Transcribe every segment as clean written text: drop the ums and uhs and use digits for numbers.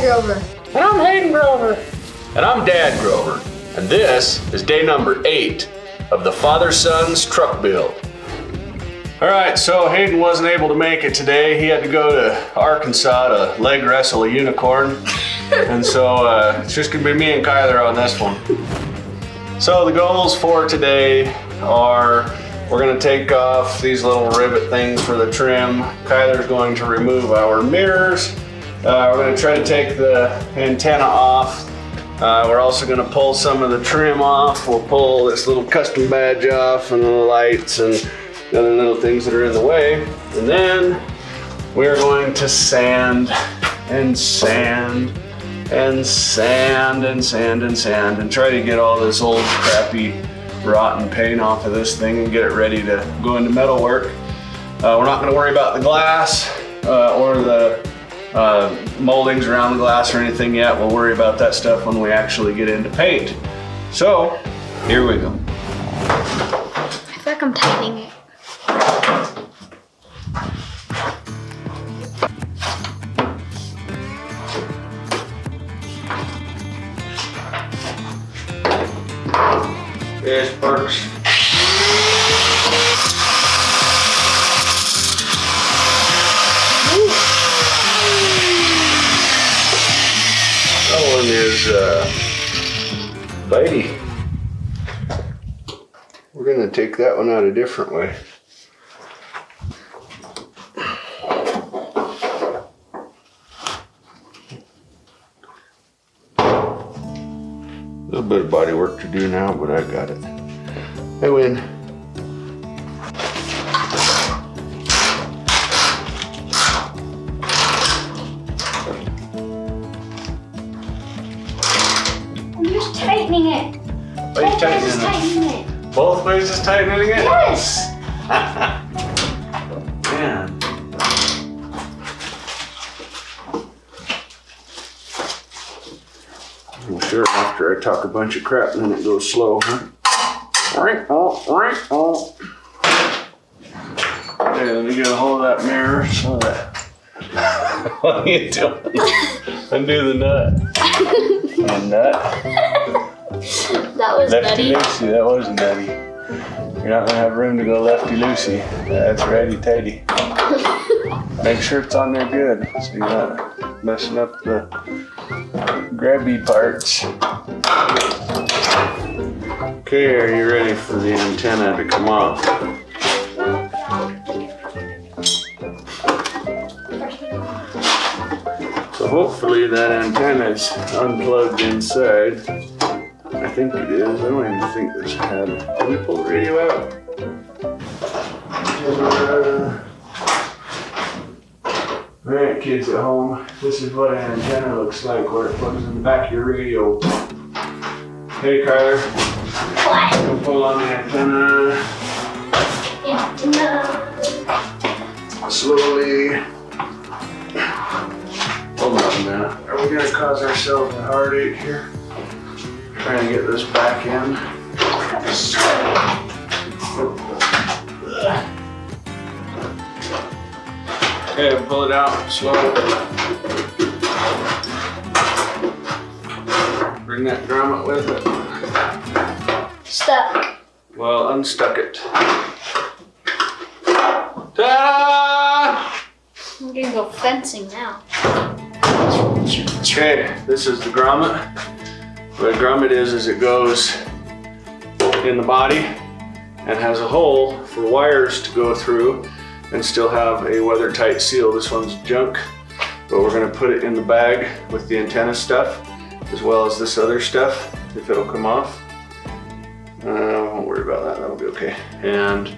Grover. And I'm Hayden Grover. And I'm Dad Grover. And this is day number 8 of the father-son's truck build. All right, so Hayden wasn't able to make it today. He had to go to Arkansas to leg wrestle a unicorn. And so it's just gonna be me and Kyler on this one. So the goals for today are we're gonna take off these little rivet things for the trim. Kyler's going to remove our mirrors. We're gonna try to take the antenna off. We're also gonna pull some of the trim off. We'll pull this little custom badge off and the lights and other little things that are in the way. And then we're going to sand and sand and sand and sand and sand and try to get all this old crappy rotten paint off of this thing and get it ready to go into metal work. We're not gonna worry about the glass or the moldings around the glass or anything yet. We'll worry about that stuff when we actually get into paint. So, here we go. I feel like I'm tightening it. Yes, Parks. That one is bitey. We're gonna take that one out a different way. A little bit of body work to do now, but I got it. I win. I'm just tightening it. Are you tightening Just it? tightening it. Both ways is tightening it? Yes. Man. I'm sure after I talk a bunch of crap and then it goes slow, huh? Okay, let me get a hold of that mirror so that. What are you doing? Undo the nut. The nut. That was Lefty nutty. loosey, that was nutty. You're not gonna have room to go lefty loosey. That's righty tighty. Make sure it's on there good so you're not messing up the grabby parts. Okay, are you ready for the antenna to come off? So hopefully that antenna is unplugged inside. I think it is. I don't even think this had it. Can we pull the radio out? Alright, kids at home, this is what an antenna looks like where it plugs in the back of your radio. Hey Kyler, What? go pull on the antenna slowly. Hold on a minute. Are we gonna cause ourselves a heartache here? Trying to get this back in. Okay, pull it out slow. Bring that grommet with it. Stuck. Well, unstuck it. Ta-da! I'm gonna go fencing now. Okay, this is the grommet. What a grommet is it goes in the body and has a hole for wires to go through and still have a weather-tight seal. This one's junk, but we're gonna put it in the bag with the antenna stuff, as well as this other stuff, if it'll come off. I won't worry about that, that'll be okay. And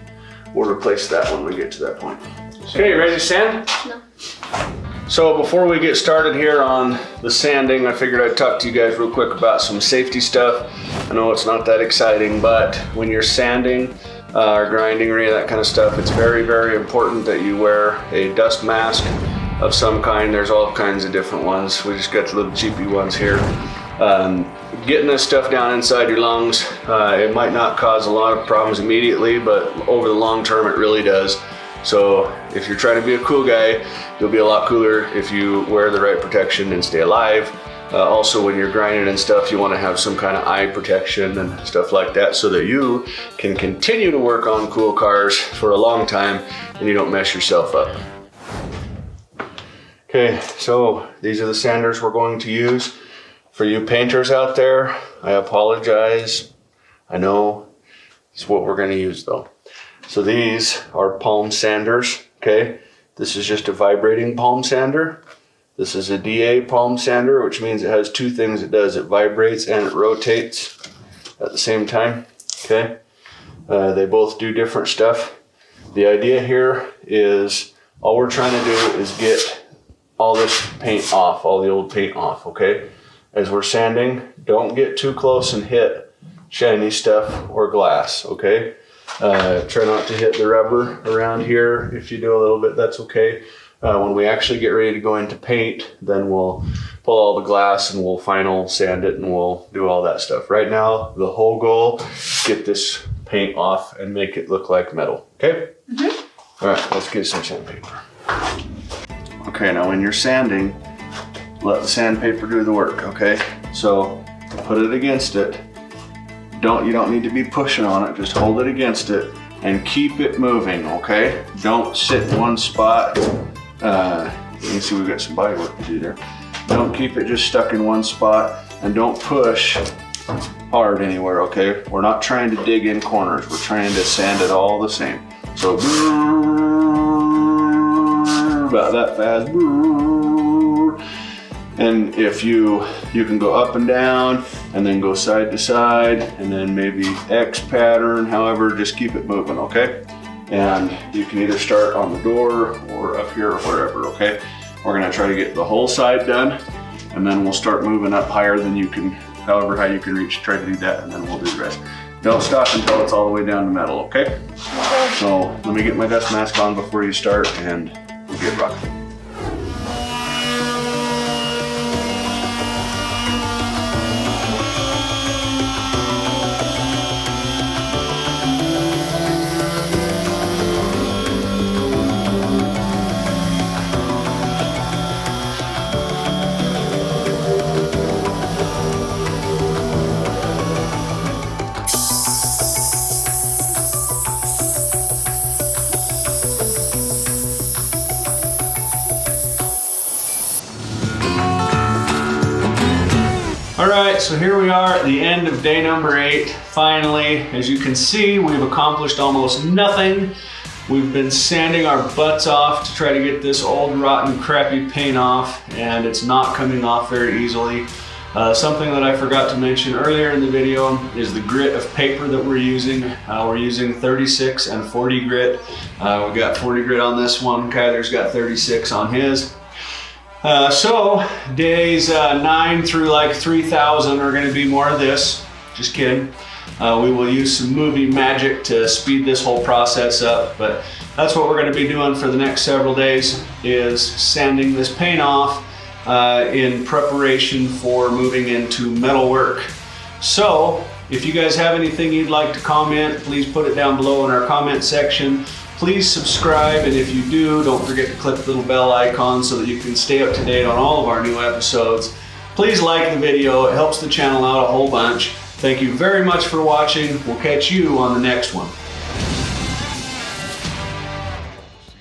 we'll replace that when we get to that point. Okay, ready to sand? No. So before we get started here on the sanding, I figured I'd talk to you guys real quick about some safety stuff. I know it's not that exciting, but when you're sanding or grinding or any of that kind of stuff, it's very, very important that you wear a dust mask of some kind. There's all kinds of different ones. We just got the little cheapy ones here. Getting this stuff down inside your lungs, it might not cause a lot of problems immediately, but over the long term it really does. So if you're trying to be a cool guy, you'll be a lot cooler if you wear the right protection and stay alive. Also, when you're grinding and stuff, you want to have some kind of eye protection and stuff like that so that you can continue to work on cool cars for a long time and you don't mess yourself up. Okay, so these are the sanders we're going to use. For you painters out there, I apologize. I know it's what we're going to use though. So these are palm sanders, okay? This is just a vibrating palm sander. This is a DA palm sander, which means it has two things it does. It vibrates and it rotates at the same time, okay? They both do different stuff. The idea here is all we're trying to do is get all this paint off, all the old paint off, okay? As we're sanding, don't get too close and hit shiny stuff or glass, okay? Try not to hit the rubber around here. If you do a little bit, that's okay. When we actually get ready to go into paint, then we'll pull all the glass and we'll final sand it and we'll do all that stuff. Right now, the whole goal is get this paint off and make it look like metal, okay? Mm-hmm. All right, let's get some sandpaper. Okay, now when you're sanding, let the sandpaper do the work, okay? So put it against it. You don't need to be pushing on it, just hold it against it and keep it moving, okay? Don't sit in one spot. You can see we've got some body work to do there. Don't keep it just stuck in one spot and don't push hard anywhere, okay? We're not trying to dig in corners. We're trying to sand it all the same. So about that fast. And if you can go up and down and then go side to side and then maybe X pattern, however, just keep it moving, okay? And you can either start on the door or up here or wherever, okay? We're gonna try to get the whole side done and then we'll start moving up higher than you can, however high you can reach, try to do that and then we'll do the rest. Don't stop until it's all the way down to metal, okay? So let me get my dust mask on before you start and we'll get rocking. All right, so here we are at the end of day number 8. Finally, as you can see, we've accomplished almost nothing. We've been sanding our butts off to try to get this old, rotten, crappy paint off, and it's not coming off very easily. Something that I forgot to mention earlier in the video is the grit of paper that we're using. We're using 36 and 40 grit. We got 40 grit on this one. Kyler's got 36 on his. So days 9 through like 3000 are going to be more of this. Just kidding. We will use some movie magic to speed this whole process up, but that's what we're going to be doing for the next several days, is sanding this paint off in preparation for moving into metal work. So if you guys have anything you'd like to comment, please put it down below in our comment section. Please subscribe, and if you do, don't forget to click the little bell icon so that you can stay up to date on all of our new episodes. Please like the video, it helps the channel out a whole bunch. Thank you very much for watching. We'll catch you on the next one.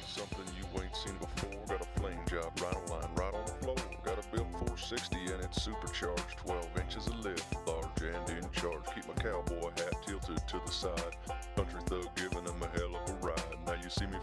Something you ain't seen before. Got a flame job, right on line, right on the floor. Got a built 460 and it's supercharged. 12 inches of lift, large and in charge. Keep my cowboy hat tilted to the side. Country thug giving him a hell of a ride. Now you see me